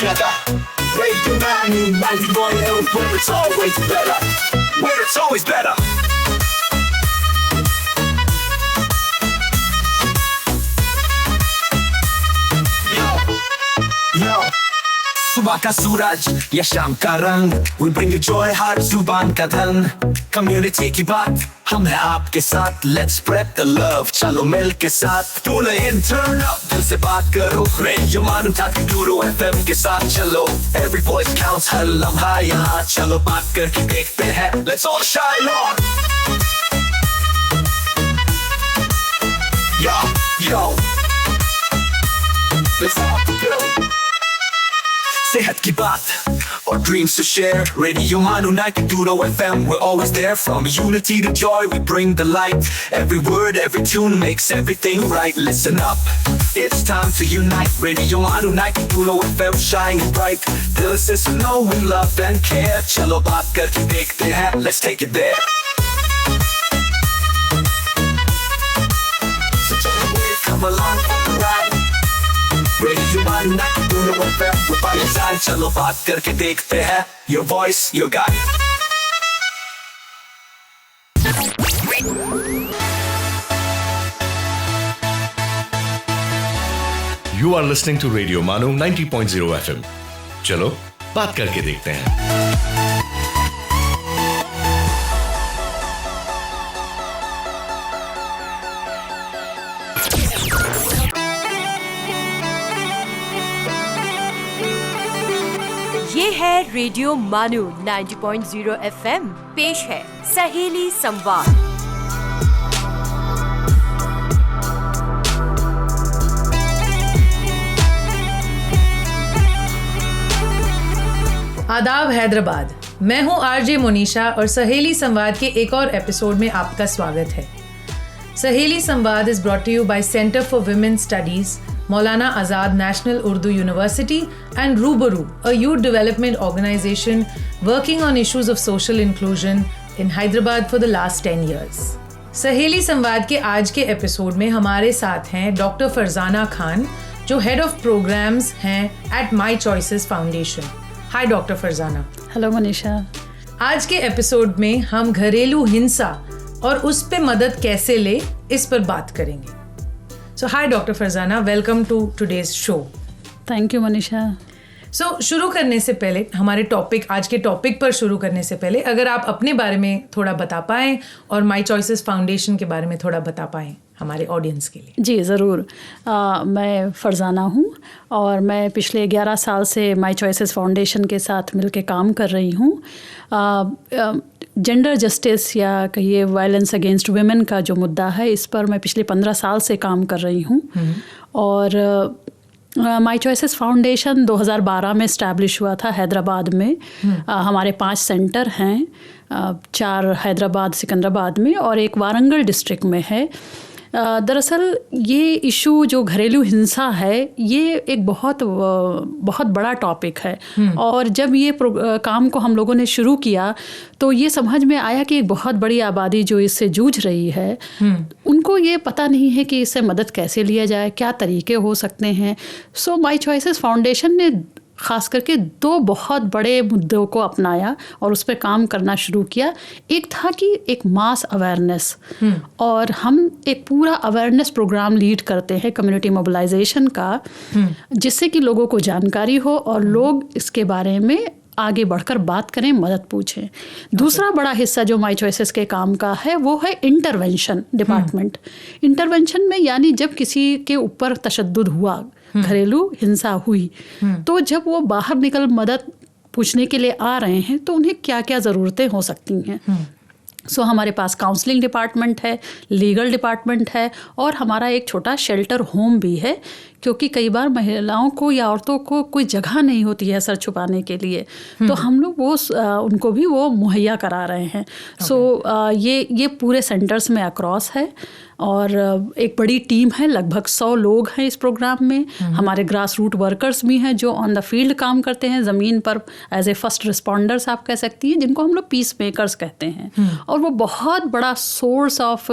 together. Radio 91, where it's always better. Where it's always better. Yo. सुबह का सूरज या शाम का रंग, we bring you joy हर जुबान का धन. Community की बात हम हैं आपके साथ, let's spread the love. चलो मिल के साथ tune in, turn up, दिल से बात करो. Radio Manu 92 FM के साथ चलो. Every voice counts, हर लम्हा यहाँ. चलो बात करके देखते हैं, let's all shine on. Yo, let's all go. सेहत की बात और dreams to share. Radio Manu 92 FM, we're always there. From unity to joy, we bring the light. Every word, every tune makes everything right. Listen up, it's time to unite. Radio Manu 92 FM, shining bright. Dill se suno, we love and care. Chalo baat karke dekhte hain, let's take it there. So come along for the ride. Radio Manu 92 FM, we're by your side. चलो बात करके देखते हैं. Your voice, your guide. You are listening to Radio Manu 90.0 FM. चलो बात करके देखते हैं. ये है रेडियो मानू 90.0 FM, पेश है सहेली संवाद. आदाब हैदराबाद, मैं हूं आरजे मोनिशा और सहेली संवाद के एक और एपिसोड में आपका स्वागत है. Saheli Samvad is brought to you by centre for women studies, Maulana Azad National Urdu University and Rubaru, a youth development organization working on issues of social inclusion in Hyderabad for the last 10 years. सहेली संवाद के आज के episode में हमारे साथ हैं doctor Farzana Khan, जो हेड ऑफ प्रोग्राम्स हैं at my choices foundation. Hi doctor Farzana. Hello Manisha. आज के एपिसोड में हम घरेलू हिंसा और उस पे मदद कैसे ले, इस पर बात करेंगे. So hi Dr. Farzana, welcome to today's show. Thank you Manisha. So शुरू करने से पहले, हमारे आज के टॉपिक पर शुरू करने से पहले, अगर आप अपने बारे में थोड़ा बता पाएं और माई चॉइसेस फाउंडेशन के बारे में थोड़ा बता पाएं हमारे ऑडियंस के लिए. जी ज़रूर. मैं फरजाना हूँ और मैं पिछले 11 साल से माई चॉइसेस फाउंडेशन के साथ मिलकर काम कर रही हूँ. जेंडर जस्टिस या कहिए वायलेंस अगेंस्ट वुमेन का जो मुद्दा है, इस पर मैं पिछले 15 साल से काम कर रही हूँ. और माई चॉइसेस फाउंडेशन 2012 में इस्टेब्लिश हुआ था हैदराबाद में. हमारे 5 सेंटर हैं, 4 हैदराबाद सिकंदराबाद में और एक वारंगल डिस्ट्रिक्ट में है. दरअसल ये इशू जो घरेलू हिंसा है, ये एक बहुत बड़ा टॉपिक है. और जब ये काम को हम लोगों ने शुरू किया तो ये समझ में आया कि एक बहुत बड़ी आबादी जो इससे जूझ रही है, उनको ये पता नहीं है कि इससे मदद कैसे लिया जाए, क्या तरीके हो सकते हैं. सो माई चॉइसेस फाउंडेशन ने ख़ास करके 2 बहुत बड़े मुद्दों को अपनाया और उस पर काम करना शुरू किया. एक था कि एक मास अवेयरनेस, और हम एक पूरा अवेयरनेस प्रोग्राम लीड करते हैं कम्युनिटी मोबिलाइजेशन का, जिससे कि लोगों को जानकारी हो और लोग इसके बारे में आगे बढ़कर बात करें, मदद पूछें. दूसरा बड़ा हिस्सा जो माई चॉइसेस के काम का है वो है इंटरवेंशन डिपार्टमेंट. इंटरवेंशन में यानी जब किसी के ऊपर तशद्दुद हुआ, घरेलू हिंसा हुई, तो जब वो बाहर निकल मदद पूछने के लिए आ रहे हैं तो उन्हें क्या क्या ज़रूरतें हो सकती हैं. सो हमारे पास काउंसलिंग डिपार्टमेंट है, लीगल डिपार्टमेंट है और हमारा एक छोटा शेल्टर होम भी है, क्योंकि कई बार महिलाओं को या औरतों को कोई जगह नहीं होती है सर छुपाने के लिए, तो हम लोग वो उनको भी वो मुहैया करा रहे हैं. सो ये पूरे सेंटर्स में अक्रॉस है. और एक बड़ी टीम है, लगभग 100 लोग हैं इस प्रोग्राम में। हमारे ग्रास रूट वर्कर्स भी हैं जो ऑन द फील्ड काम करते हैं, ज़मीन पर एज ए फर्स्ट रिस्पॉन्डर्स आप कह सकती हैं, जिनको हम लोग पीस मेकर्स कहते हैं। और वो बहुत बड़ा source of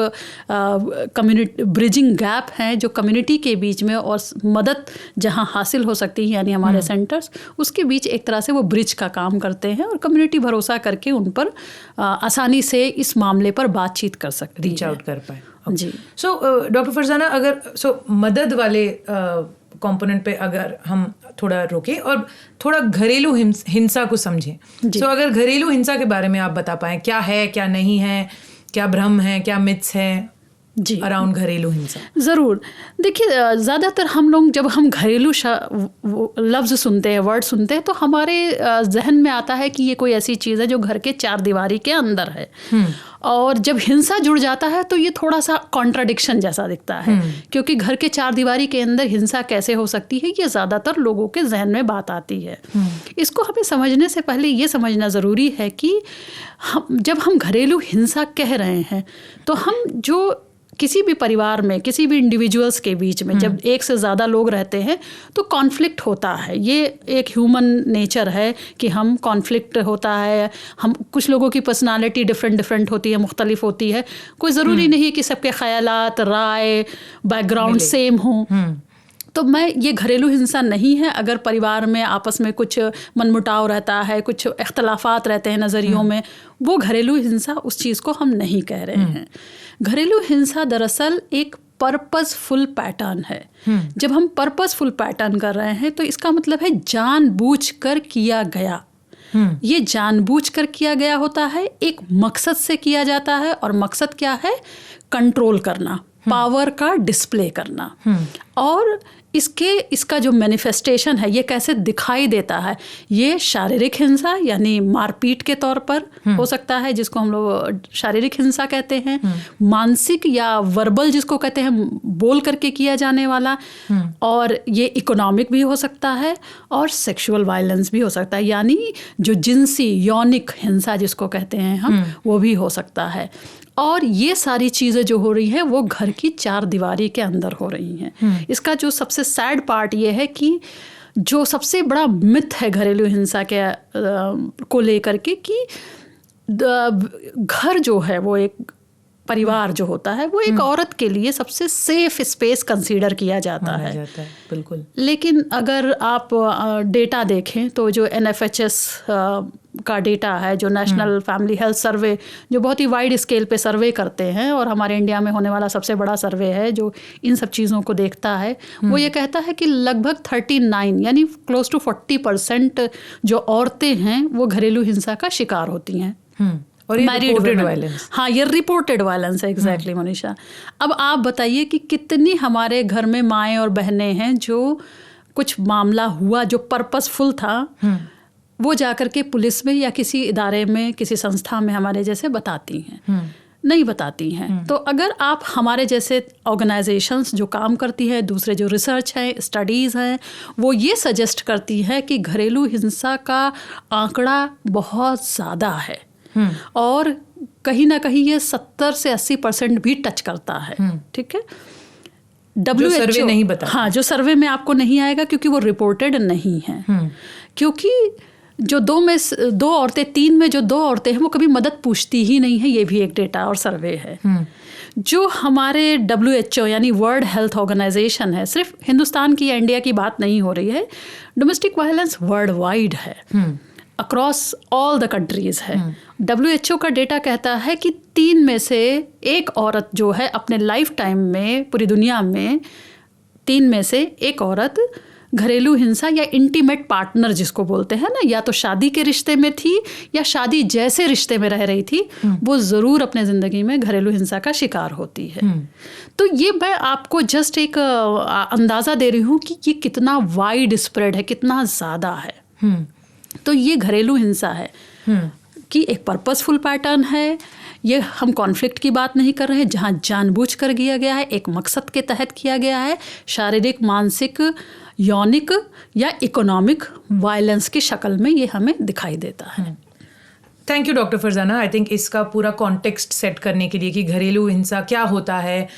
community bridging gap है जो कम्युनिटी के बीच में और मदद जहाँ हासिल हो सकती है, यानी हमारे सेंटर्स उसके बीच एक तरह से वो ब्रिज का काम करते हैं और कम्युनिटी भरोसा करके उन पर आसानी से इस मामले पर बातचीत कर सकती है, रीच आउट कर पाए। जी। सो डॉक्टर फरजाना, अगर मदद वाले कंपोनेंट पे अगर हम थोड़ा रोकें और थोड़ा घरेलू हिंसा को समझें। सो अगर घरेलू हिंसा के बारे में आप बता पाएं, क्या है, क्या नहीं है, क्या भ्रम है, क्या मिथ्स है जी अराउंड घरेलू हिंसा? ज़रूर। देखिए, ज़्यादातर हम लोग जब हम घरेलू लफ्ज़ सुनते हैं, वर्ड सुनते हैं, तो हमारे जहन में आता है कि ये कोई ऐसी चीज़ है जो घर के चार दीवारी के अंदर है। और जब हिंसा जुड़ जाता है तो ये थोड़ा सा कॉन्ट्राडिक्शन जैसा दिखता है, क्योंकि घर के चार दीवारी के अंदर हिंसा कैसे हो सकती है, ये ज़्यादातर लोगों के जहन में बात आती है। इसको हमें समझने से पहले ये समझना ज़रूरी है कि जब हम घरेलू हिंसा कह रहे हैं तो हम जो किसी भी परिवार में, किसी भी इंडिविजुअल्स के बीच में जब एक से ज़्यादा लोग रहते हैं तो कॉन्फ्लिक्ट होता है। ये एक ह्यूमन नेचर है कि हम कॉन्फ्लिक्ट होता है। हम कुछ लोगों की पर्सनालिटी डिफरेंट होती है, मुख्तलिफ होती है। कोई ज़रूरी नहीं कि सबके ख़यालात, राय, बैकग्राउंड सेम हों। तो ये घरेलू हिंसा नहीं है अगर परिवार में आपस में कुछ मनमुटाव रहता है, कुछ इख्तलाफात रहते हैं नज़रियों में, वो घरेलू हिंसा उस चीज़ को हम नहीं कह रहे हैं। घरेलू हिंसा दरअसल एक पर्पसफुल पैटर्न है। जब हम पर्पसफुल पैटर्न कर रहे हैं तो इसका मतलब है जानबूझकर किया गया। ये जानबूझकर किया गया होता है, एक मकसद से किया जाता है, और मकसद क्या है? कंट्रोल करना, पावर का डिस्प्ले करना। और इसका जो मैनिफेस्टेशन है, ये कैसे दिखाई देता है? ये शारीरिक हिंसा यानी मारपीट के तौर पर हो सकता है, जिसको हम लोग शारीरिक हिंसा कहते हैं। मानसिक या वर्बल जिसको कहते हैं, बोल करके किया जाने वाला। और ये इकोनॉमिक भी हो सकता है और सेक्सुअल वायलेंस भी हो सकता है, यानी जो जिनसी यौनिक हिंसा जिसको कहते हैं हम, वो भी हो सकता है। और ये सारी चीज़ें जो हो रही हैं वो घर की चार दीवारी के अंदर हो रही हैं। इसका जो सबसे सैड पार्ट ये है कि जो सबसे बड़ा मिथ है घरेलू हिंसा के को लेकर के, कि घर जो है वो एक परिवार जो होता है वो एक औरत के लिए सबसे सेफ स्पेस कंसीडर किया जाता है। बिल्कुल। लेकिन अगर आप डेटा देखें तो जो NFHS का डेटा है, जो नेशनल फैमिली हेल्थ सर्वे, जो बहुत ही वाइड स्केल पे सर्वे करते हैं और हमारे इंडिया में होने वाला सबसे बड़ा सर्वे है जो इन सब चीज़ों को देखता है, वो ये कहता है कि लगभग 39 यानी क्लोज टू 40% जो औरतें हैं वो घरेलू हिंसा का शिकार होती हैं। और ये रिपोर्टेड वायलेंस। हाँ, ये रिपोर्टेड वायलेंस है। एग्जैक्टली मनीषा। अब आप बताइए कि कितनी हमारे घर में माएँ और बहनें हैं जो कुछ मामला हुआ जो पर्पसफुल था, वो जाकर के पुलिस में या किसी इदारे में, किसी संस्था में हमारे जैसे बताती हैं? नहीं बताती हैं। तो अगर आप हमारे जैसे ऑर्गेनाइजेशंस जो काम करती हैं, दूसरे जो रिसर्च हैं, स्टडीज़ हैं, वो ये सजेस्ट करती है कि घरेलू हिंसा का आंकड़ा बहुत ज़्यादा है और कहीं ना कहीं ये 70 से 80% भी टच करता है। ठीक है। WHO सर्वे नहीं बता, हाँ, जो सर्वे में आपको नहीं आएगा क्योंकि वो रिपोर्टेड नहीं है। क्योंकि जो 2 औरतें 3 में जो 2 औरतें हैं वो कभी मदद पूछती ही नहीं है। ये भी एक डेटा और सर्वे है। जो हमारे WHO यानी वर्ल्ड हेल्थ ऑर्गेनाइजेशन है, सिर्फ हिंदुस्तान की या इंडिया की बात नहीं हो रही है, डोमेस्टिक वायलेंस वर्ल्ड वाइड है, अक्रॉस ऑल द कंट्रीज़ है। WHO का डेटा कहता है कि 3 में से 1 औरत जो है अपने लाइफ टाइम में, पूरी दुनिया में 3 में से 1 औरत घरेलू हिंसा या इंटीमेट पार्टनर जिसको बोलते हैं ना, या तो शादी के रिश्ते में थी या शादी जैसे रिश्ते में रह रही थी, वो ज़रूर अपने ज़िंदगी में घरेलू हिंसा का शिकार होती है। तो ये मैं आपको जस्ट एक अंदाज़ा दे रही हूँ कि ये कितना वाइड स्प्रेड है, कितना ज़्यादा है। तो ये घरेलू हिंसा है कि एक पर्पसफुल पैटर्न है। ये हम कॉन्फ्लिक्ट की बात नहीं कर रहे हैं, जहाँ जानबूझकर किया गया है, एक मकसद के तहत किया गया है, शारीरिक, मानसिक, यौनिक या इकोनॉमिक वायलेंस की शक्ल में ये हमें दिखाई देता है। Thank you doctor Farzana. I think इसका पूरा कॉन्टेक्स्ट सेट करने के लिए कि घरेलू हिंसा क्या होता है,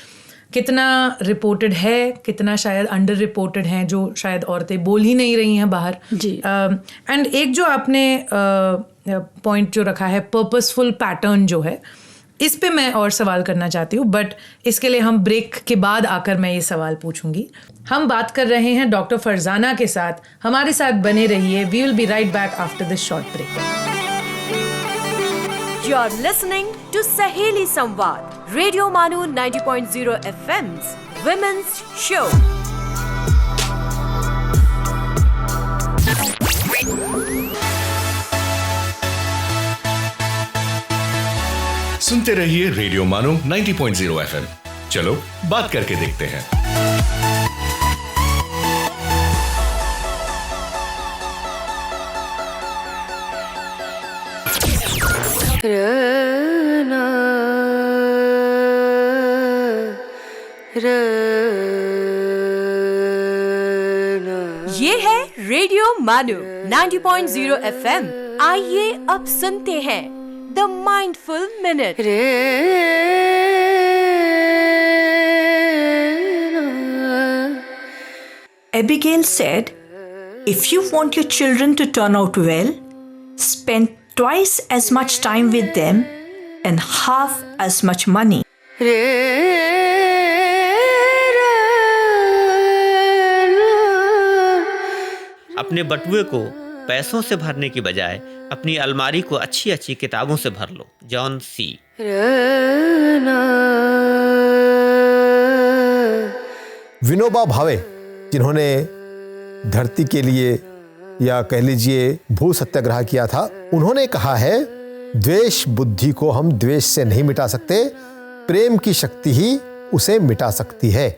कितना रिपोर्टेड है, कितना शायद अंडर रिपोर्टेड हैं, जो शायद औरतें बोल ही नहीं रही हैं बाहर जी। एंड एक जो आपने पॉइंट जो रखा है पर्पसफुल पैटर्न जो है, इस पे मैं और सवाल करना चाहती हूँ, बट इसके लिए हम ब्रेक के बाद आकर मैं ये सवाल पूछूंगी। हम बात कर रहे हैं डॉक्टर फरजाना के साथ। हमारे साथ बने रहिए। We will be right back after this short break. You are listening to Saheli Samvad, Radio Manu 90.0 FM's Women's Show. सुनते रहिए रेडियो मानो 90.0 FM। चलो बात करके देखते हैं। ये है रेडियो मानू 90.0 FM। आइए अब सुनते हैं the mindful minute. Abigail said, if you want your children to turn out well, spend twice as much time with them and half as much money. अपने बटुए को पैसों से भरने की बजाय अपनी अलमारी को अच्छी अच्छी किताबों से भर लो। John C. विनोबा भावे, जिन्होंने धरती के लिए या कह लीजिए भू सत्याग्रह किया था, उन्होंने कहा है, द्वेष बुद्धि को हम द्वेष से नहीं मिटा सकते, प्रेम की शक्ति ही उसे मिटा सकती है।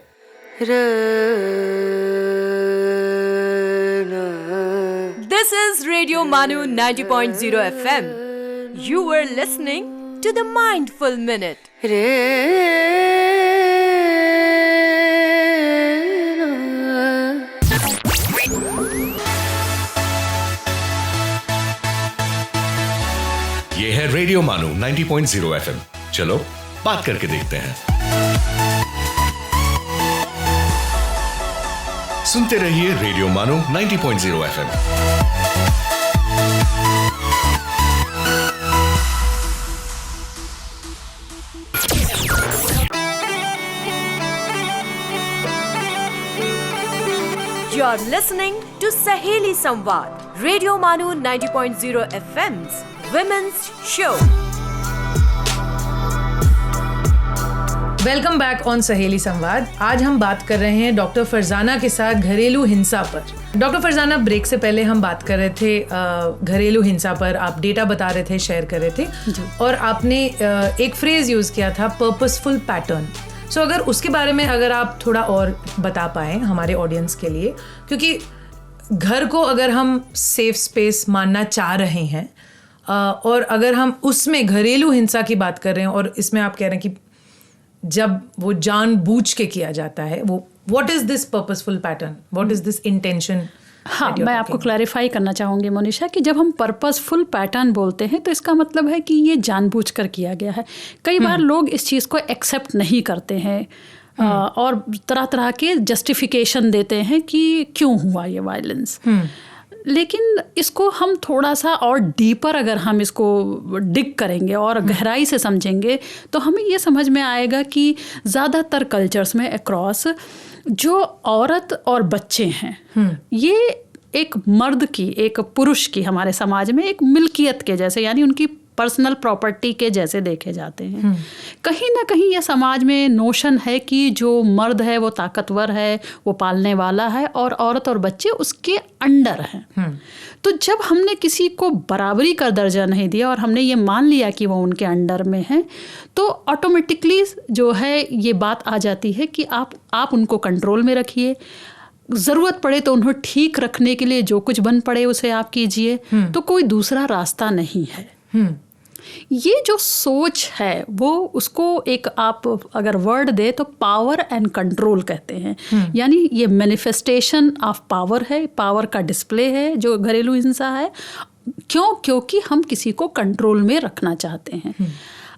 This is Radio Manu 90.0 FM. You were listening to the Mindful Minute. ये है रेडियो मानो 90.0 FM। चलो बात करके देखते हैं। सुनते रहिए रेडियो मानो 90.0 FM। You're listening to Saheli Samvad, Radio Manu 90.0 FM's Women's Show. Welcome back on सहेली संवाद। आज हम बात कर रहे हैं डॉक्टर फरजाना के साथ घरेलू हिंसा पर। डॉक्टर फरजाना, ब्रेक से पहले हम बात कर रहे थे घरेलू हिंसा पर। आप डेटा बता रहे थे, शेयर कर रहे थे, और आपने एक फ्रेज यूज किया था, पर्पसफुल पैटर्न। सो अगर उसके बारे में अगर आप थोड़ा और बता पाएं हमारे ऑडियंस के लिए, क्योंकि घर को अगर हम सेफ स्पेस मानना चाह रहे हैं और अगर हम उसमें घरेलू हिंसा की बात कर रहे हैं और इसमें आप कह रहे हैं कि जब वो जानबूझ के किया जाता है, वो what is this purposeful pattern, what is this intention? हाँ, मैं आपको क्लैरिफाई करना चाहूँगी मोनिशा कि जब हम पर्पसफुल पैटर्न बोलते हैं तो इसका मतलब है कि ये जानबूझकर किया गया है। कई बार लोग इस चीज़ को एक्सेप्ट नहीं करते हैं और तरह तरह के जस्टिफिकेशन देते हैं कि क्यों हुआ ये वायलेंस। लेकिन इसको हम थोड़ा सा और डीपर अगर हम इसको डिग करेंगे और गहराई से समझेंगे तो हमें ये समझ में आएगा कि ज़्यादातर कल्चर्स में अक्रॉस जो औरत और बच्चे हैं, ये एक मर्द की, एक पुरुष की हमारे समाज में एक मिल्कियत के जैसे, यानी उनकी पर्सनल प्रॉपर्टी के जैसे देखे जाते हैं। कहीं ना कहीं ये समाज में नोशन है कि जो मर्द है वो ताकतवर है, वो पालने वाला है, और औरत और बच्चे उसके अंडर हैं। तो जब हमने किसी को बराबरी का दर्जा नहीं दिया और हमने ये मान लिया कि वो उनके अंडर में है, तो ऑटोमेटिकली जो है ये बात आ जाती है कि आप उनको कंट्रोल में रखिए, ज़रूरत पड़े तो उन्हें ठीक रखने के लिए जो कुछ बन पड़े उसे आप कीजिए, तो कोई दूसरा रास्ता नहीं है। ये जो सोच है वो, उसको एक आप अगर वर्ड दे तो पावर एंड कंट्रोल कहते हैं। यानी ये मैनिफेस्टेशन ऑफ पावर है, पावर का डिस्प्ले है जो घरेलू हिंसा है। क्योंकि हम किसी को कंट्रोल में रखना चाहते हैं।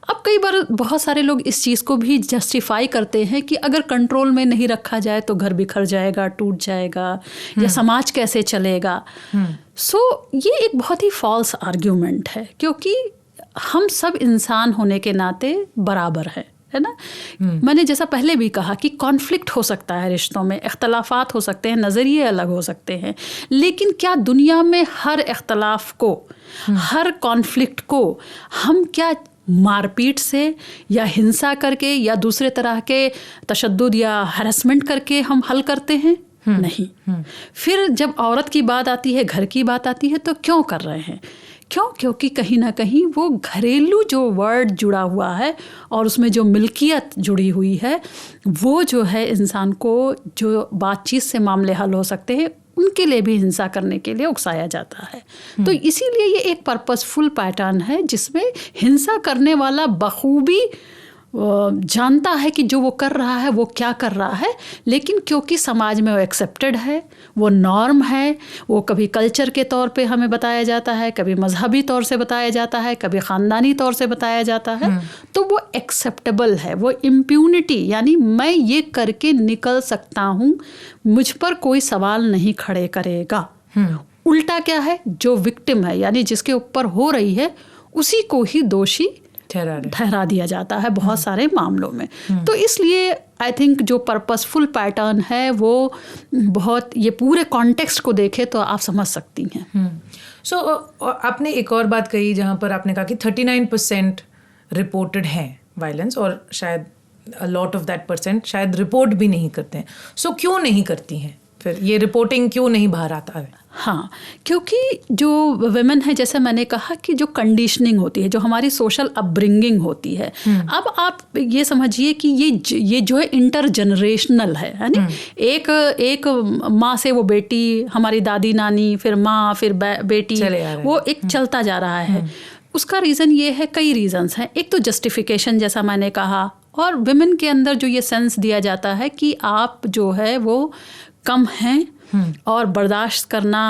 अब कई बार बहुत सारे लोग इस चीज़ को भी जस्टिफाई करते हैं कि अगर कंट्रोल में नहीं रखा जाए तो घर बिखर जाएगा, टूट जाएगा, या समाज कैसे चलेगा। सो ये एक बहुत ही फॉल्स आर्ग्यूमेंट है, क्योंकि हम सब इंसान होने के नाते बराबर है ना। मैंने जैसा पहले भी कहा कि कॉन्फ्लिक्ट हो सकता है रिश्तों में, इख्तलाफात हो सकते हैं, नज़रिए अलग हो सकते हैं, लेकिन क्या दुनिया में हर इख्तलाफ को, हर कॉन्फ्लिक्ट को हम क्या मारपीट से या हिंसा करके या दूसरे तरह के तशद्दुद या हैरेसमेंट करके हम हल करते हैं? नहीं। फिर जब औरत की बात आती है, घर की बात आती है, तो क्यों कर रहे हैं? क्यों? क्योंकि कहीं ना कहीं वो घरेलू जो वर्ड जुड़ा हुआ है और उसमें जो मिल्कियत जुड़ी हुई है, वो जो है इंसान को जो बातचीत से मामले हल हो सकते हैं उनके लिए भी हिंसा करने के लिए उकसाया जाता है। तो इसीलिए ये एक पर्पसफुल पैटर्न है जिसमें हिंसा करने वाला बखूबी जानता है कि जो वो कर रहा है वो क्या कर रहा है, लेकिन क्योंकि समाज में वो एक्सेप्टेड है, वो नॉर्म है, वो कभी कल्चर के तौर पे हमें बताया जाता है, कभी मजहबी तौर से बताया जाता है, कभी ख़ानदानी तौर से बताया जाता है, तो वो एक्सेप्टेबल है। वो इम्प्यूनिटी, यानी मैं ये करके निकल सकता हूँ, मुझ पर कोई सवाल नहीं खड़े करेगा। उल्टा क्या है, जो विक्टिम है यानी जिसके ऊपर हो रही है उसी को ही दोषी ठहरा दिया जाता है बहुत सारे मामलों में। तो इसलिए आई थिंक जो पर्पसफुल पैटर्न है वो बहुत, ये पूरे कॉन्टेक्स्ट को देखे तो आप समझ सकती हैं। सो आपने एक और बात कही जहाँ पर आपने कहा कि 39% रिपोर्टेड है वायलेंस, और शायद अ लॉट ऑफ दैट परसेंट शायद रिपोर्ट भी नहीं करते हैं। सो क्यों नहीं करती हैं फिर, ये रिपोर्टिंग क्यों नहीं बाहर आता है? हाँ, क्योंकि जो वुमेन है, जैसे मैंने कहा कि जो कंडीशनिंग होती है, जो हमारी सोशल अपब्रिंगिंग होती है, अब आप ये समझिए कि ये जो है इंटरजनरेशनल है ना। एक माँ से वो बेटी, हमारी दादी नानी, फिर माँ, फिर बेटी, वो एक चलता जा रहा है। उसका रीज़न ये है, कई रीज़न्स हैं। एक तो जस्टिफिकेशन, जैसा मैंने कहा, और वुमेन के अंदर जो ये सेंस दिया जाता है कि आप जो है वो कम हैं और बर्दाश्त करना,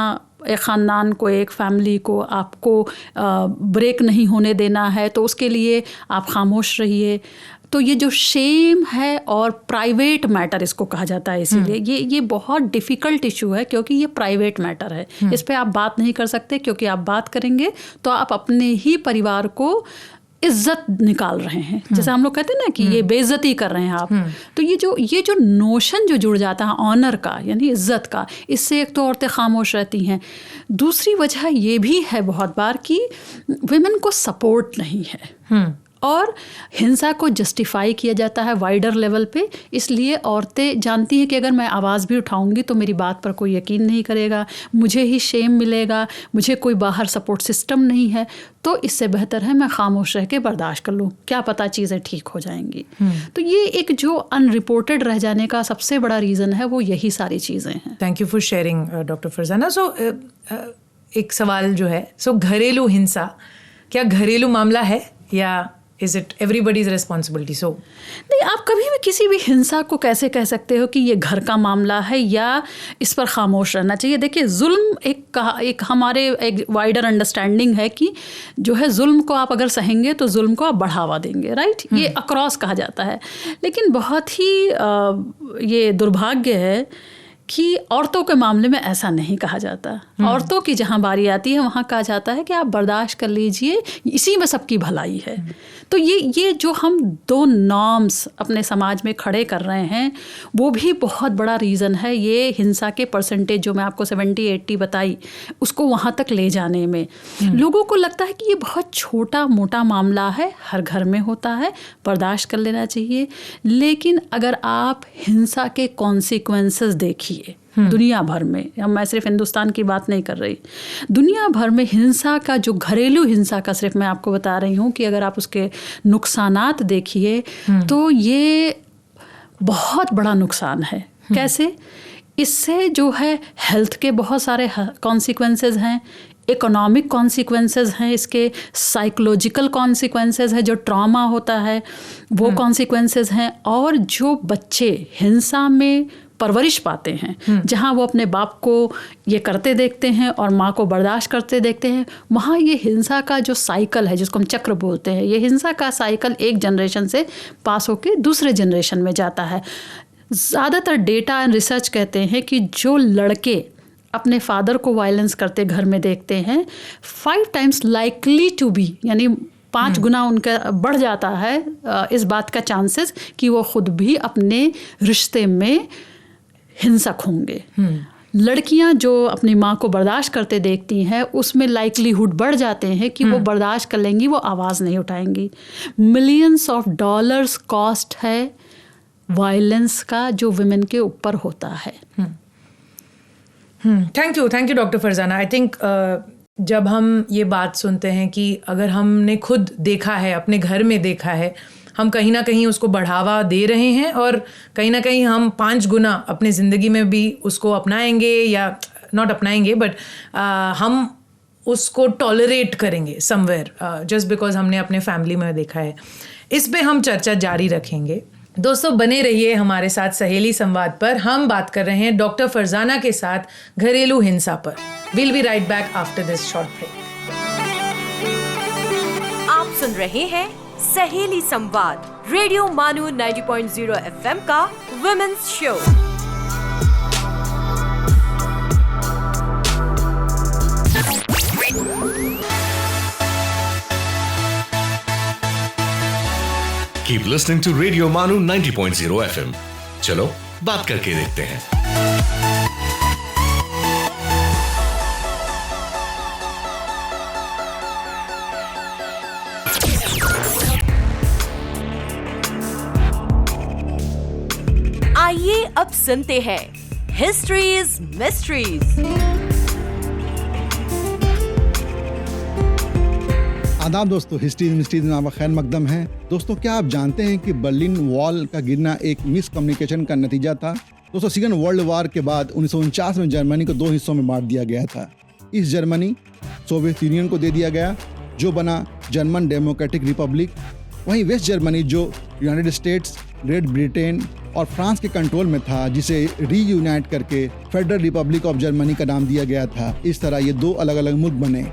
एक ख़ानदान को, एक फैमिली को आपको ब्रेक नहीं होने देना है, तो उसके लिए आप खामोश रहिए। तो ये जो शेम है और प्राइवेट मैटर इसको कहा जाता है, इसीलिए ये बहुत डिफ़िकल्ट इशू है, क्योंकि ये प्राइवेट मैटर है। इस पे आप बात नहीं कर सकते, क्योंकि आप बात करेंगे तो आप अपने ही परिवार को इज्जत निकाल रहे हैं। जैसे हम लोग कहते हैं ना कि ये बेइज्जती कर रहे हैं आप। तो ये जो नोशन जो जुड़ जाता है ऑनर का, यानी इज्जत का, इससे एक तो औरतें खामोश रहती हैं। दूसरी वजह ये भी है बहुत बार कि वुमेन को सपोर्ट नहीं है और हिंसा को जस्टिफाई किया जाता है वाइडर लेवल पे। इसलिए औरतें जानती हैं कि अगर मैं आवाज़ भी उठाऊंगी तो मेरी बात पर कोई यकीन नहीं करेगा, मुझे ही शेम मिलेगा, मुझे कोई बाहर सपोर्ट सिस्टम नहीं है, तो इससे बेहतर है मैं खामोश रह के बर्दाश्त कर लूँ, क्या पता चीज़ें ठीक हो जाएंगी। तो ये एक जो अनरिपोर्टेड रह जाने का सबसे बड़ा रीज़न है, वो यही सारी चीज़ें हैं। Thank you for sharing doctor Farzana. So एक सवाल जो है, घरेलू हिंसा क्या घरेलू मामला है या Is it everybody's responsibility? So नहीं, आप कभी भी किसी भी हिंसा को कैसे कह सकते हो कि ये घर का मामला है या इस पर खामोश रहना चाहिए। देखिए, जुल्म एक हमारे एक वाइडर अंडरस्टैंडिंग है कि जो है जुल्म को आप अगर सहेंगे तो जुल्म को आप बढ़ावा देंगे, राइट। ये अक्रॉस कहा जाता है। लेकिन बहुत ही ये दुर्भाग्य है कि औरतों के मामले में ऐसा नहीं कहा जाता। औरतों की जहाँ बारी आती है वहाँ कहा जाता है कि आप बर्दाश्त कर लीजिए, इसी में सबकी भलाई है। तो ये जो हम दो नॉर्म्स अपने समाज में खड़े कर रहे हैं, वो भी बहुत बड़ा रीज़न है ये हिंसा के परसेंटेज जो मैं आपको 70-80 बताई, उसको वहाँ तक ले जाने में। लोगों को लगता है कि ये बहुत छोटा मोटा मामला है, हर घर में होता है, बर्दाश्त कर लेना चाहिए। लेकिन अगर आप हिंसा के कॉन्सिक्वेंसेस देखिए दुनिया भर में, मैं सिर्फ हिंदुस्तान की बात नहीं कर रही, दुनिया भर में हिंसा का जो घरेलू हिंसा का सिर्फ मैं आपको बता रही हूँ कि अगर आप उसके नुकसानात देखिए तो ये बहुत बड़ा नुकसान है। कैसे? इससे जो है हेल्थ के बहुत सारे कॉन्सिक्वेंसेस हैं, इकोनॉमिक कॉन्सिक्वेंसेस हैं, इसके साइकोलॉजिकल कॉन्सिक्वेंसेस है, जो ट्रॉमा होता है वो कॉन्सिक्वेंसेस हैं, और जो बच्चे हिंसा में परवरिश पाते हैं, जहाँ वो अपने बाप को ये करते देखते हैं और माँ को बर्दाश्त करते देखते हैं, वहाँ ये हिंसा का जो साइकिल है, जिसको हम चक्र बोलते हैं, ये हिंसा का साइकिल एक जनरेशन से पास होकर दूसरे जनरेशन में जाता है। ज़्यादातर डेटा एंड रिसर्च कहते हैं कि जो लड़के अपने फादर को वायलेंस करते घर में देखते हैं, 5 times लाइकली टू बी, यानी 5 गुना उनका बढ़ जाता है इस बात का चांसेस कि वो खुद भी अपने रिश्ते में हिंसक होंगे। लड़कियां जो अपनी माँ को बर्दाश्त करते देखती हैं, उसमें लाइकलीहुड बढ़ जाते हैं कि वो बर्दाश्त कर लेंगी, वो आवाज़ नहीं उठाएंगी। मिलियंस ऑफ डॉलर्स कॉस्ट है वायलेंस का जो वुमेन के ऊपर होता है। Thank you doctor Farzana. I think जब हम ये बात सुनते हैं कि अगर हमने खुद देखा है, अपने घर में देखा है, हम कहीं ना कहीं उसको बढ़ावा दे रहे हैं और कहीं ना कहीं हम 5 गुना अपनी ज़िंदगी में भी उसको अपनाएंगे, या नॉट अपनाएंगे बट हम उसको टॉलरेट करेंगे समवेयर, जस्ट बिकॉज हमने अपने फैमिली में देखा है। इस पे हम चर्चा जारी रखेंगे। दोस्तों बने रहिए हमारे साथ सहेली संवाद पर। हम बात कर रहे हैं डॉक्टर फरजाना के साथ घरेलू हिंसा पर। Will be right back after this short break. आप सुन रहे हैं सहेली संवाद, रेडियो मानू 90.0 FM का women's show. Keep listening to Radio Manu 90.0 FM. चलो बात करके देखते हैं। आइए अब सुनते हैं हिस्ट्रीज मिस्ट्रीज। आदाब दोस्तों, हिस्ट्री मिस्ट्रीज में आपका खैर मकदम है। दोस्तों क्या आप जानते हैं कि बर्लिन वॉल का गिरना एक मिस कम्युनिकेशन का नतीजा था। दोस्तों सेकंड वर्ल्ड वार के बाद 1949 में जर्मनी को 2 हिस्सों में बांट दिया गया था। ईस्ट जर्मनी सोवियत यूनियन को दे दिया गया, जो बना जर्मन डेमोक्रेटिक रिपब्लिक। वहीं वेस्ट जर्मनी जो यूनाइटेड स्टेट्स, ग्रेट ब्रिटेन और फ्रांस के कंट्रोल में था, जिसे रीयूनाइट करके फेडरल रिपब्लिक ऑफ जर्मनी का नाम दिया गया था। इस तरह ये 2 अलग अलग मुल्क बने।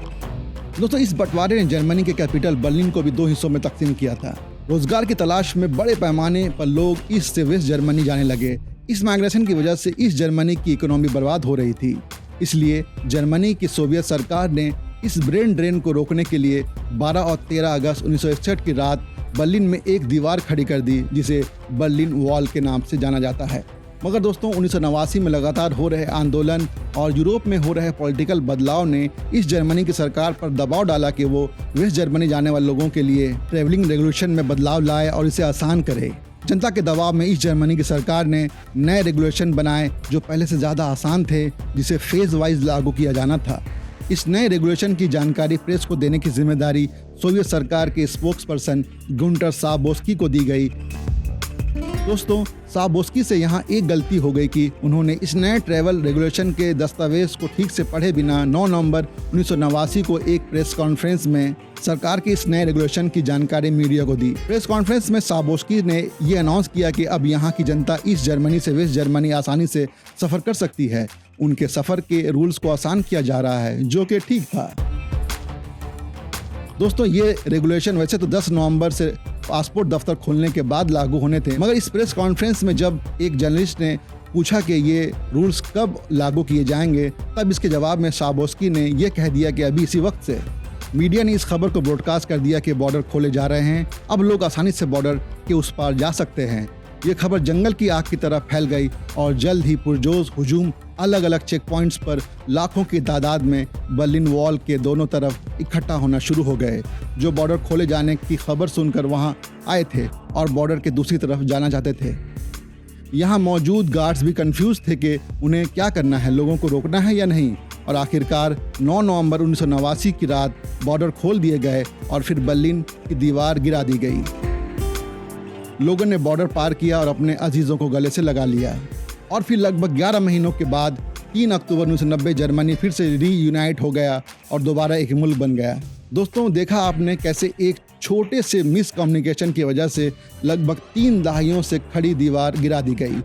दोस्तों इस बंटवारे ने जर्मनी के कैपिटल बर्लिन को भी 2 हिस्सों में तकसीम किया था। रोजगार की तलाश में बड़े पैमाने पर लोग ईस्ट से वेस्ट जर्मनी जाने लगे। इस माइग्रेशन की वजह से ईस्ट जर्मनी की इकोनॉमी बर्बाद हो रही थी। इसलिए जर्मनी की सोवियत सरकार ने इस ब्रेन ड्रेन को रोकने के लिए 12 और 13 अगस्त 1961 की रात बर्लिन में एक दीवार खड़ी कर दी, जिसे बर्लिन वॉल के नाम से जाना जाता है। मगर दोस्तों 1989 में लगातार हो रहे आंदोलन और यूरोप में हो रहे पॉलिटिकल बदलाव ने इस जर्मनी की सरकार पर दबाव डाला कि वो वेस्ट जर्मनी जाने वाले लोगों के लिए ट्रैवलिंग रेगुलेशन में बदलाव लाए और इसे आसान करे। जनता के दबाव में ईस्ट जर्मनी की सरकार ने नए रेगुलेशन बनाए जो पहले से ज़्यादा आसान थे, जिसे फेज वाइज लागू किया जाना था। इस नए रेगुलेशन की जानकारी प्रेस को देने की जिम्मेदारी सोवियत सरकार के स्पोक्स पर्सन गुंटर साबोस्की को दी गई। दोस्तों साबोस्की से यहाँ एक गलती हो गई कि उन्होंने इस नए ट्रैवल रेगुलेशन के दस्तावेज को ठीक से पढ़े बिना 9 नवंबर 1989 को एक प्रेस कॉन्फ्रेंस में सरकार के इस नए रेगुलेशन की जानकारी मीडिया को दी। प्रेस कॉन्फ्रेंस में साबोस्की ने ये अनाउंस किया कि अब यहाँ की जनता ईस्ट जर्मनी से वेस्ट जर्मनी आसानी से सफ़र कर सकती है। उनके सफ़र के रूल्स को आसान किया जा रहा है, जो कि ठीक था। दोस्तों ये रेगुलेशन वैसे तो 10 नवंबर से पासपोर्ट दफ्तर खोलने के बाद लागू होने थे, मगर इस प्रेस कॉन्फ्रेंस में जब एक जर्नलिस्ट ने पूछा कि ये रूल्स कब लागू किए जाएंगे, तब इसके जवाब में साबोस्की ने यह कह दिया कि अभी इसी वक्त से। मीडिया ने इस खबर को ब्रॉडकास्ट कर दिया कि बॉर्डर खोले जा रहे हैं, अब लोग आसानी से बॉर्डर के उस पार जा सकते हैं। ये खबर जंगल की आग की तरह फैल गई और जल्द ही पुरजोश हुजूम अलग अलग चेक पॉइंट्स पर लाखों की तादाद में बर्लिन वॉल के दोनों तरफ इकट्ठा होना शुरू हो गए, जो बॉर्डर खोले जाने की खबर सुनकर वहां आए थे और बॉर्डर के दूसरी तरफ जाना चाहते थे। यहाँ मौजूद गार्ड्स भी कंफ्यूज थे कि उन्हें क्या करना है, लोगों को रोकना है या नहीं। और आखिरकार 9 नवंबर 1989 की रात बॉर्डर खोल दिए गए और फिर बर्लिन की दीवार गिरा दी गई। लोगों ने बॉर्डर पार किया और अपने अजीजों को गले से लगा लिया। और फिर लगभग 11 महीनों के बाद 3 अक्टूबर 1990 जर्मनी फिर से रीयूनाइट हो गया और दोबारा एक मुल्क बन गया। दोस्तों देखा आपने कैसे एक छोटे से मिस कम्युनिकेशन की वजह से लगभग 3 दहाइयों से खड़ी दीवार गिरा दी गई।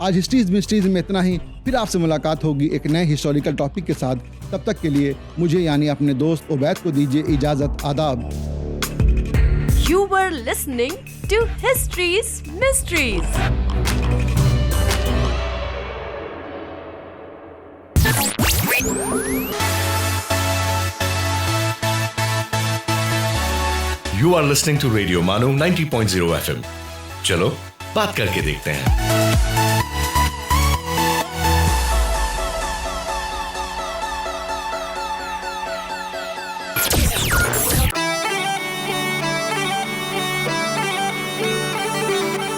आज हिस्ट्रीज मिस्ट्रीज में इतना ही। फिर आपसे मुलाकात होगी एक नए हिस्टोरिकल टॉपिक के साथ। तब तक के लिए मुझे यानी अपने दोस्त उबैद को दीजिए इजाजत। आदाब। You were listening to History's Mysteries. You are listening to Radio Manu 90.0 FM. चलो बात करके देखते हैं।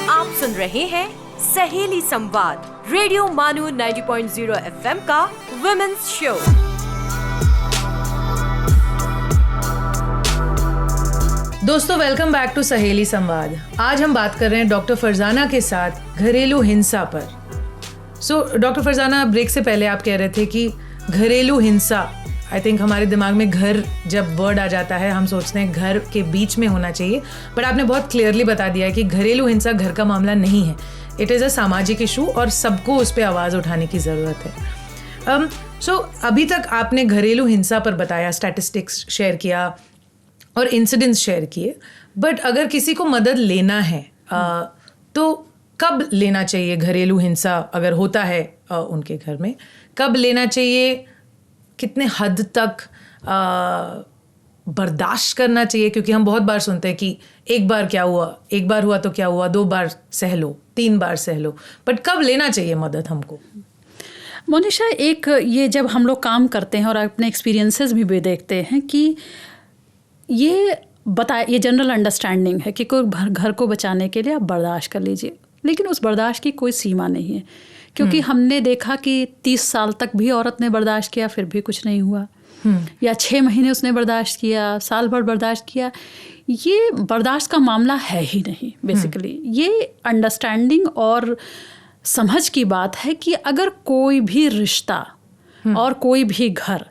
आप सुन रहे हैं सहेली संवाद, रेडियो मानू 90.0 FM का वुमेन्स शो। दोस्तों, वेलकम बैक टू सहेली संवाद। आज हम बात कर रहे हैं डॉक्टर फरजाना के साथ घरेलू हिंसा पर। डॉक्टर फरजाना, ब्रेक से पहले आप कह रहे थे कि घरेलू हिंसा, आई थिंक हमारे दिमाग में घर जब वर्ड आ जाता है हम सोचते हैं घर के बीच में होना चाहिए, बट आपने बहुत क्लियरली बता दिया है कि घरेलू हिंसा घर का मामला नहीं है। इट इज़ अ सामाजिक इशू और सबको उस पर आवाज़ उठाने की ज़रूरत है। अभी तक आपने घरेलू हिंसा पर बताया, स्टैटिस्टिक्स शेयर किया और इंसिडेंट्स शेयर किए, बट अगर किसी को मदद लेना है तो कब लेना चाहिए? घरेलू हिंसा अगर होता है उनके घर में, कब लेना चाहिए? कितने हद तक बर्दाश्त करना चाहिए? क्योंकि हम बहुत बार सुनते हैं कि एक बार क्या हुआ, एक बार हुआ तो क्या हुआ, 2 बार सह लो, 3 बार सह लो, बट कब लेना चाहिए मदद हमको? मोनिशा, एक ये जब हम लोग काम करते हैं और अपने एक्सपीरियंसेस भी देखते हैं कि ये जनरल अंडरस्टैंडिंग है कि कोई घर को बचाने के लिए आप बर्दाश्त कर लीजिए, लेकिन उस बर्दाश्त की कोई सीमा नहीं है। क्योंकि हमने देखा कि 30 साल तक भी औरत ने बर्दाश्त किया, फिर भी कुछ नहीं हुआ, या 6 महीने उसने बर्दाश्त किया, साल भर बर्दाश्त किया। ये बर्दाश्त का मामला है ही नहीं। बेसिकली ये अंडरस्टैंडिंग और समझ की बात है कि अगर कोई भी रिश्ता और कोई भी घर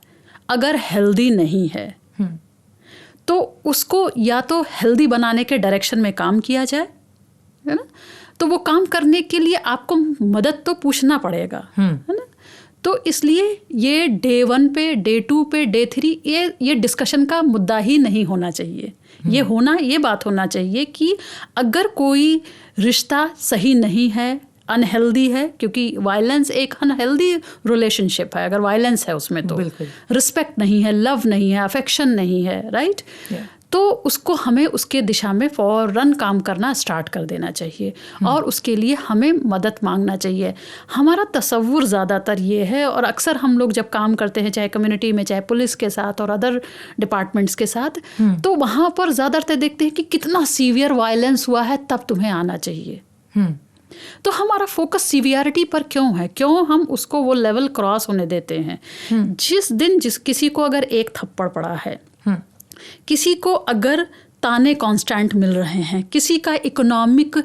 अगर हेल्दी नहीं है तो उसको या तो हेल्दी बनाने के डायरेक्शन में काम किया जाए, है ना। तो वो काम करने के लिए आपको मदद तो पूछना पड़ेगा, है ना। तो इसलिए ये डे 1 पे, डे 2 पे, डे 3 ये डिस्कशन का मुद्दा ही नहीं होना चाहिए। ये बात होना चाहिए कि अगर कोई रिश्ता सही नहीं है, अनहेल्दी है, क्योंकि वायलेंस एक अनहेल्दी रिलेशनशिप है। अगर वायलेंस है उसमें तो रिस्पेक्ट नहीं है, लव नहीं है, अफेक्शन नहीं है, राइट। तो उसको हमें उसके दिशा में फ़ौरन काम करना स्टार्ट कर देना चाहिए और उसके लिए हमें मदद मांगना चाहिए। हमारा तसव्वुर ज़्यादातर ये है, और अक्सर हम लोग जब काम करते हैं चाहे कम्युनिटी में, चाहे पुलिस के साथ और अदर डिपार्टमेंट्स के साथ, तो वहाँ पर ज़्यादातर देखते हैं कि कितना सीवियर वायलेंस हुआ है तब तुम्हें आना चाहिए। तो हमारा फोकस सीवियरिटी पर क्यों है? क्यों हम उसको वो लेवल क्रॉस होने देते हैं? जिस दिन किसी को अगर एक थप्पड़ पड़ा है, किसी को अगर ताने कांस्टेंट मिल रहे हैं, किसी का इकोनॉमिक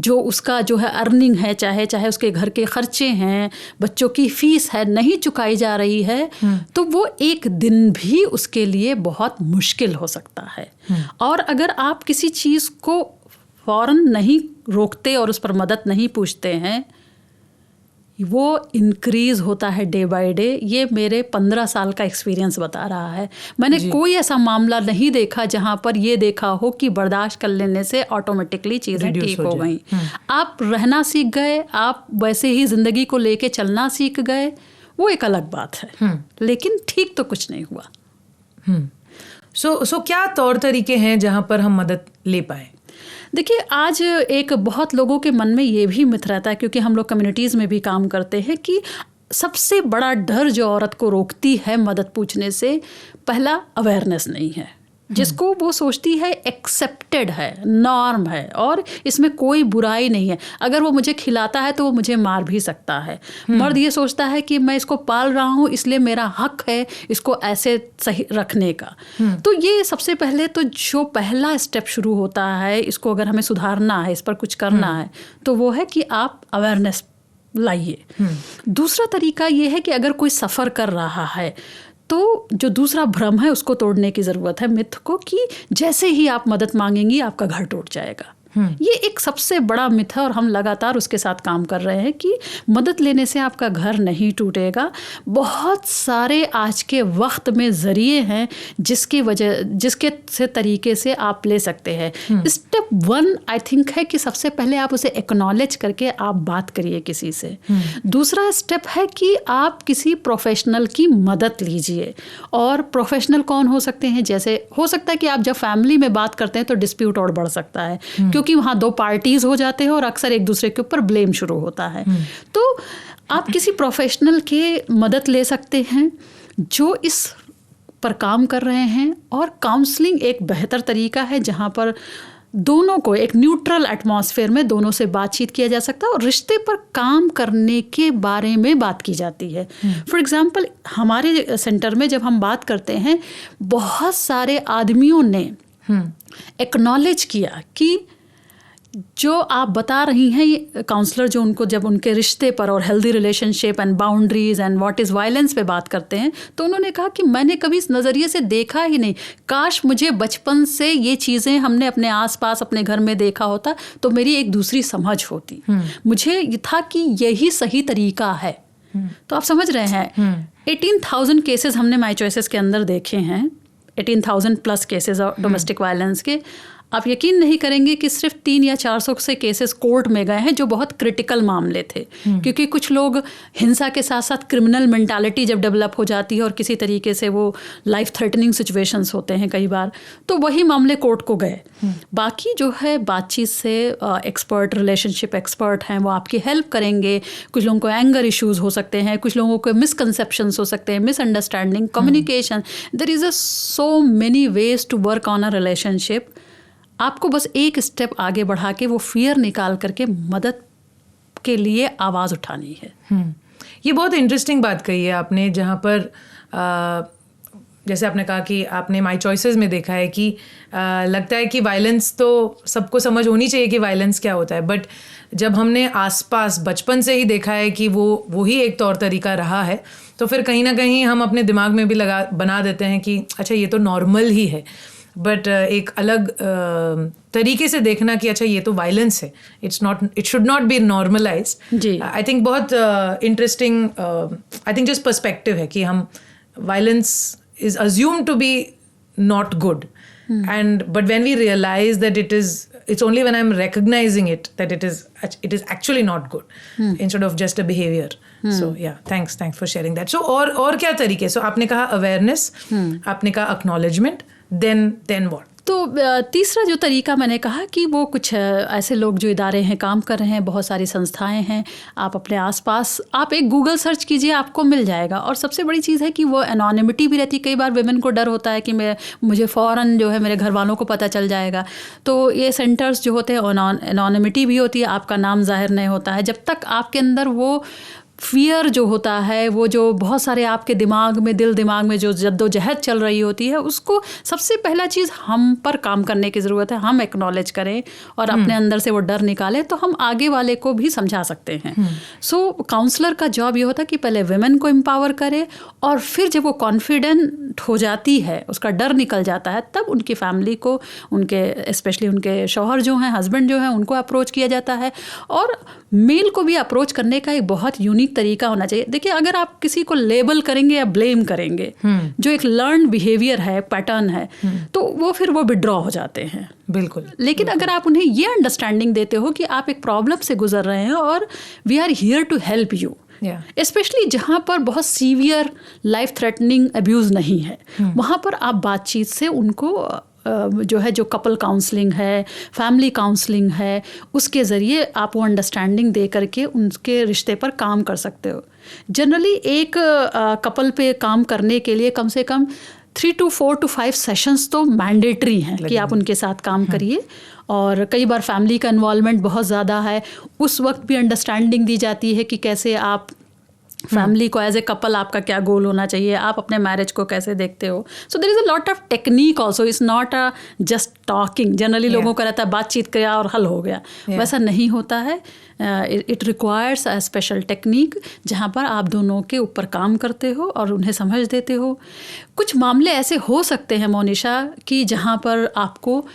उसका है अर्निंग है, चाहे उसके घर के खर्चे हैं, बच्चों की फीस है, नहीं चुकाई जा रही है, तो वो एक दिन भी उसके लिए बहुत मुश्किल हो सकता है। और अगर आप किसी चीज़ को फ़ौरन नहीं रोकते और उस पर मदद नहीं पूछते हैं, वो इंक्रीज़ होता है डे बाय डे। ये मेरे 15 साल का एक्सपीरियंस बता रहा है। मैंने कोई ऐसा मामला नहीं देखा जहाँ पर ये देखा हो कि बर्दाश्त कर लेने से ऑटोमेटिकली चीज़ें ठीक हो गई। आप रहना सीख गए, आप वैसे ही ज़िंदगी को लेके चलना सीख गए, वो एक अलग बात है, लेकिन ठीक तो कुछ नहीं हुआ। सो क्या तौर तरीके हैं जहाँ पर हम मदद ले पाए? देखिए, आज एक बहुत लोगों के मन में ये भी मिथ रहता है, क्योंकि हम लोग कम्युनिटीज़ में भी काम करते हैं, कि सबसे बड़ा डर जो औरत को रोकती है मदद पूछने से, पहला अवेयरनेस नहीं है, जिसको वो सोचती है एक्सेप्टेड है, नॉर्म है और इसमें कोई बुराई नहीं है। अगर वो मुझे खिलाता है तो वो मुझे मार भी सकता है। मर्द ये सोचता है कि मैं इसको पाल रहा हूँ इसलिए मेरा हक है इसको ऐसे सही रखने का। तो ये सबसे पहले तो जो पहला स्टेप शुरू होता है, इसको अगर हमें सुधारना है, इस पर कुछ करना है, तो वो है कि आप अवेयरनेस लाइए। दूसरा तरीका ये है कि अगर कोई सफ़र कर रहा है तो जो दूसरा भ्रम है उसको तोड़ने की ज़रूरत है, मिथ को, कि जैसे ही आप मदद मांगेंगी आपका घर टूट जाएगा। ये एक सबसे बड़ा मिथ है और हम लगातार उसके साथ काम कर रहे हैं कि मदद लेने से आपका घर नहीं टूटेगा। बहुत सारे आज के वक्त में ज़रिए हैं जिसके से तरीके से आप ले सकते हैं। स्टेप 1 आई थिंक है कि सबसे पहले आप उसे एक्नॉलेज करके आप बात करिए किसी से। दूसरा स्टेप है कि आप किसी प्रोफेशनल की मदद लीजिए। और प्रोफेशनल कौन हो सकते हैं? जैसे हो सकता है कि आप जब फैमिली में बात करते हैं तो डिस्प्यूट और बढ़ सकता है, क्योंकि वहाँ 2 पार्टीज हो जाते हैं और अक्सर एक दूसरे के ऊपर ब्लेम शुरू होता है। तो आप किसी प्रोफेशनल के मदद ले सकते हैं जो इस पर काम कर रहे हैं। और काउंसलिंग एक बेहतर तरीका है जहाँ पर दोनों को एक न्यूट्रल एटमॉस्फेयर में दोनों से बातचीत किया जा सकता है और रिश्ते पर काम करने के बारे में बात की जाती है। फॉर एग्जांपल, हमारे सेंटर में जब हम बात करते हैं, बहुत सारे आदमियों ने एक्नॉलेज किया कि जो आप बता रही हैं, काउंसलर जो उनको जब उनके रिश्ते पर और healthy relationship and boundaries and what is violence पे बात करते हैं, तो उन्होंने कहा कि मैंने कभी इस नज़रिए से देखा ही नहीं। काश मुझे बचपन से ये चीज़ें हमने अपने आसपास अपने घर में देखा होता तो मेरी एक दूसरी समझ होती। मुझे ये था कि यही सही तरीका है। तो आप समझ रहे हैं, 18,000 केसेस हमने माई चॉइसेस के अंदर देखे हैं, 18,000 प्लस केसेस डोमेस्टिक वायलेंस के। आप यकीन नहीं करेंगे कि सिर्फ 300 या 400 से केसेस कोर्ट में गए हैं जो बहुत क्रिटिकल मामले थे। क्योंकि कुछ लोग हिंसा के साथ साथ क्रिमिनल मेंटालिटी जब डेवलप हो जाती है और किसी तरीके से वो लाइफ थ्रेटनिंग सिचुएशंस होते हैं कई बार, तो वही मामले कोर्ट को गए। बाकी जो है बातचीत से एक्सपर्ट, रिलेशनशिप एक्सपर्ट हैं, वो आपकी हेल्प करेंगे। कुछ लोगों को एंगर इश्यूज़ हो सकते हैं, कुछ लोगों को मिसकंसेप्शंस हो सकते हैं, misunderstanding, communication. There is so many ways to work on a relationship. आपको बस एक स्टेप आगे बढ़ा के वो फियर निकाल करके मदद के लिए आवाज़ उठानी है। ये बहुत इंटरेस्टिंग बात कही है आपने, जहाँ पर जैसे आपने कहा कि आपने माई चॉइसेस में देखा है कि लगता है कि वायलेंस तो सबको समझ होनी चाहिए कि वायलेंस क्या होता है, बट जब हमने आसपास बचपन से ही देखा है कि वो ही एक तौर तरीका रहा है, तो फिर कहीं ना कहीं हम अपने दिमाग में भी बना देते हैं कि अच्छा ये तो नॉर्मल ही है। बट एक अलग तरीके से देखना कि अच्छा ये तो वायलेंस है, it should not be normalized. जी, आई थिंक बहुत interesting, I think just perspective है कि हम violence is assumed to be not good, and but when we realize that it's only when I'm recognizing it that it is actually not good instead of just a behavior. So yeah, thanks for sharing that. So और क्या तरीके? So आपने कहा awareness, आपने कहा acknowledgement, then what? तो तीसरा जो तरीका मैंने कहा कि वो कुछ ऐसे लोग जो इदारे हैं, काम कर रहे हैं, बहुत सारी संस्थाएं हैं, आप अपने आसपास आप एक गूगल सर्च कीजिए, आपको मिल जाएगा। और सबसे बड़ी चीज़ है कि वो एनोनिमिटी भी रहती है। कई बार वुमेन को डर होता है कि मुझे फ़ौरन जो है मेरे घर वालों को पता चल जाएगा। तो ये सेंटर्स जो होते हैं एनोनिमिटी भी होती है, आपका नाम जाहिर नहीं होता है। जब तक आपके अंदर वो फियर जो होता है, वो जो बहुत सारे आपके दिमाग में, दिमाग में जो जद्दोजहद चल रही होती है, उसको सबसे पहला चीज़ हम पर काम करने की ज़रूरत है। हम एक्नॉलेज करें और अपने अंदर से वो डर निकालें, तो हम आगे वाले को भी समझा सकते हैं। सो काउंसलर का जॉब ये होता है कि पहले विमेन को एम्पावर करे और फिर जब वो कॉन्फिडेंट हो जाती है, उसका डर निकल जाता है, तब उनकी फैमिली को, उनके स्पेशली उनके शौहर जो हैं, हस्बैंड जो हैं, उनको अप्रोच किया जाता है। और मेल को भी अप्रोच करने का एक बहुत यूनिक तरीका होना चाहिए। देखिए, अगर आप किसी को लेबल करेंगे या ब्लेम करेंगे, जो एक लर्न बिहेवियर है, पैटर्न है, तो वो फिर वो विड्रॉ हो जाते हैं। बिल्कुल। लेकिन अगर आप उन्हें ये अंडरस्टैंडिंग देते हो कि आप एक प्रॉब्लम से गुजर रहे हैं और we are here to help you, specially जहाँ पर बहुत सीवियर लाइफ थ्रेटनिंग अब्यूज़ नहीं है, वहाँ पर आप बातचीत से उनको जो है, जो कपल काउंसलिंग है, फैमिली काउंसलिंग है, उसके ज़रिए आप वो अंडरस्टैंडिंग दे करके उनके रिश्ते पर काम कर सकते हो। जनरली एक कपल पे काम करने के लिए कम से कम 3 to 4 to 5 सेशंस तो मैंडेटरी हैं कि आप उनके साथ काम करिए। और कई बार फैमिली का इन्वॉल्वमेंट बहुत ज़्यादा है, उस वक्त भी अंडरस्टैंडिंग दी जाती है कि कैसे आप फैमिली को एज ए कपल, आपका क्या गोल होना चाहिए, आप अपने मैरिज को कैसे देखते हो। So there is a lot of technique also, it's not a just talking. Generally लोगों का रहता है बातचीत किया और हल हो गया, वैसा नहीं होता है। It requires a special technique जहाँ पर आप दोनों के ऊपर काम करते हो और उन्हें समझ देते हो। कुछ मामले ऐसे हो सकते हैं मोनिशा कि जहाँ पर आपको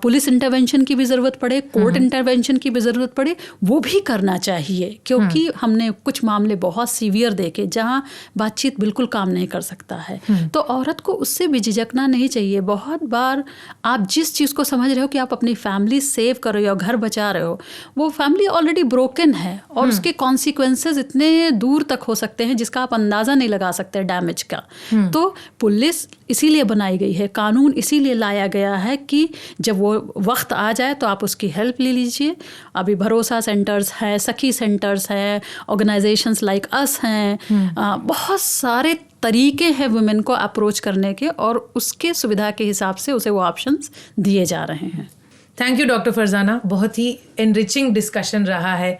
पुलिस इंटरवेंशन की भी ज़रूरत पड़े, कोर्ट इंटरवेंशन की भी ज़रूरत पड़े, वो भी करना चाहिए, क्योंकि हमने कुछ मामले बहुत सीवियर देखे जहाँ बातचीत बिल्कुल काम नहीं कर सकता है। तो औरत को उससे भी झिझकना नहीं चाहिए। बहुत बार आप जिस चीज़ को समझ रहे हो कि आप अपनी फैमिली सेव कर रहे हो, घर बचा रहे हो, वो फैमिली ऑलरेडी ब्रोकन है और उसके कॉन्सिक्वेंसेज इतने दूर तक हो सकते हैं जिसका आप अंदाज़ा नहीं लगा सकते डैमेज का। तो पुलिस इसीलिए बनाई गई है, कानून इसीलिए लाया गया है कि जब वो वक्त आ जाए तो आप उसकी हेल्प ले लीजिए। अभी भरोसा सेंटर्स हैं, सखी सेंटर्स हैं, ऑर्गेनाइजेशंस लाइक अस हैं, बहुत सारे तरीके हैं वुमेन को अप्रोच करने के और उसके सुविधा के हिसाब से उसे वो ऑप्शंस दिए जा रहे हैं। थैंक यू डॉक्टर फरजाना, बहुत ही एनरिचिंग डिस्कशन रहा है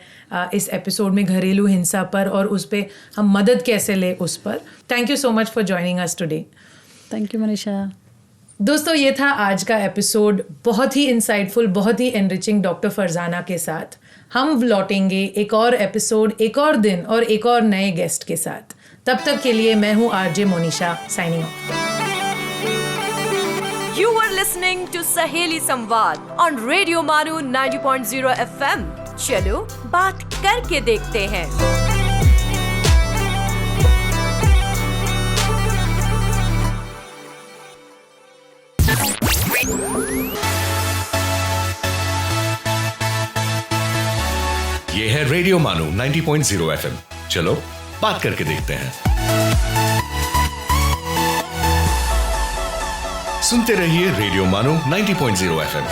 इस एपिसोड में घरेलू हिंसा पर और उस पर हम मदद कैसे ले उस पर। Thank you so much for joining us today. Thank you Manisha. दोस्तों, ये था आज का एपिसोड, बहुत ही इंसाइटफुल, बहुत ही एनरिचिंग डॉक्टर फरजाना के साथ। हम लौटेंगे एक और एपिसोड, एक और दिन और एक और नए गेस्ट के साथ। तब तक के लिए मैं हूँ RJ Monisha, signing off. You were listening to सहेली संवाद on Radio Manu 90.0 FM। चलो बात करके देखते हैं। ये है रेडियो मानू 90.0 FM। चलो बात करके देखते हैं। सुनते रहिए रेडियो मानू 90.0 FM।